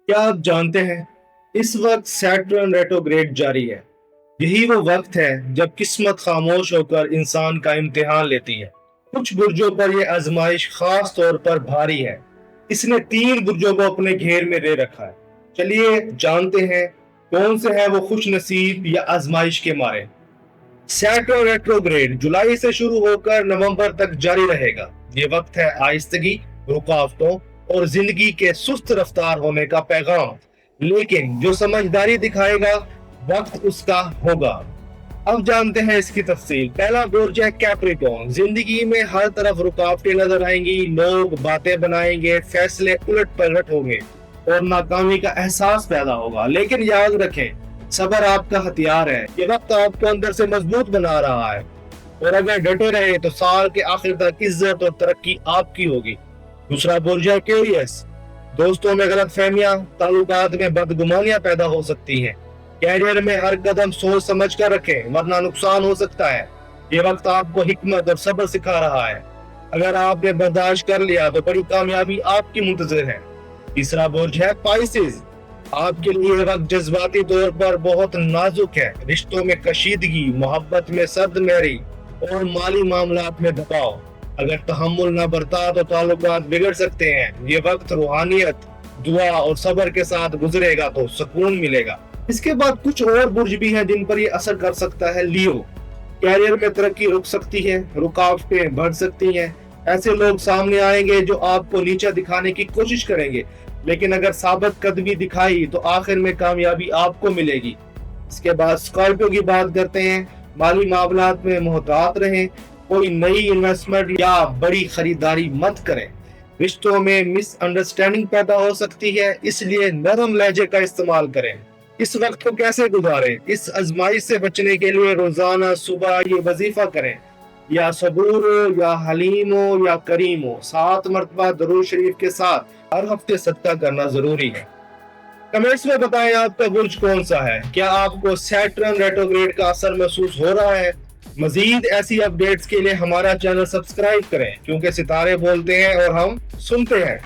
क्या आप जानते हैं इस वक्त सैटर्न रेट्रोग्रेड जारी है। यही वो वक्त है जब किस्मत खामोश होकर इंसान का इम्तिहान लेती है। कुछ बुर्जों पर यह आजमाइश खास तौर पर भारी है। इसने 3 बुर्जों को अपने घेर में ले रखा है। चलिए जानते हैं कौन से है वो खुश नसीब या आजमाइश के मारे। सैटर्न रेट्रोग्रेड जुलाई से शुरू होकर नवंबर तक जारी रहेगा। ये वक्त है आहिस्तगी, रुकावटों और जिंदगी के सुस्त रफ्तार होने का पैगाम। लेकिन जो समझदारी दिखाएगा वक्त उसका होगा। अब जानते हैं इसकी तफसील। पहला बुर्ज है कैप्रिकॉर्न। जिंदगी में हर तरफ रुकावटें नजर आएंगी, लोग बातें बनाएंगे, फैसले उलट पलट होंगे और नाकामी का एहसास पैदा होगा। लेकिन याद रखें, सब्र आपका हथियार है। ये वक्त आपको अंदर से मजबूत बना रहा है और अगर डटे रहे तो साल के आखिर तक इज्जत और तरक्की आपकी होगी। दूसरा बुर्ज है क्यूरियस। दोस्तों में गलत फहमियां, ताल्लुकात में बदगुमानियां पैदा हो सकती हैं। कैरियर में हर कदम सोच समझ कर रखें वरना नुकसान हो सकता है। ये वक्त आपको हिकमत और सब्र सिखा रहा है। अगर आपने बर्दाश्त कर लिया तो बड़ी कामयाबी आपकी मुंतज़िर है। तीसरा बुर्ज है पाइसेस। आपके लिए ये वक्त जज्बाती तौर पर बहुत नाजुक है। रिश्तों में कशीदगी, मोहब्बत में सर्द महरी और माली मामलात में दबाव। अगर तहम्मुल न बरता तो ताल्लुकात बिगड़ सकते हैं। ये वक्त रूहानियत, दुआ और सब्र के साथ गुजरेगा तो सुकून मिलेगा। इसके बाद कुछ और बुर्ज भी हैं जिन पर ये असर कर सकता है। लियो, कैरियर में तरक्की रुक सकती है, रुकावटें बढ़ सकती हैं। ऐसे लोग सामने आएंगे जो आपको नीचा दिखाने की कोशिश करेंगे, लेकिन अगर साबित कदमी दिखाई तो आखिर में कामयाबी आपको मिलेगी। इसके बाद स्कॉर्पियो की बात करते हैं। माली मामलात में मोहतात रहें, कोई नई इन्वेस्टमेंट या बड़ी खरीदारी मत करें। रिश्तों में मिसअंडरस्टैंडिंग पैदा हो सकती है, इसलिए नरम लहजे का इस्तेमाल करें। इस वक्त को कैसे गुजारें? इस आजमाइश से बचने के लिए रोजाना सुबह ये वजीफा करें, या सबूर हो, या हलीम हो, या करीम हो। 7 मरतबा दरूद शरीफ के साथ हर हफ्ते सदका करना जरूरी है। कमेंट्स में बताएं आपका बुर्ज कौन सा है। क्या आपको सैटर्न रेट्रोग्रेड का असर महसूस हो रहा है? मजीद ऐसी अपडेट्स के लिए हमारा चैनल सब्सक्राइब करें, क्योंकि सितारे बोलते हैं और हम सुनते हैं।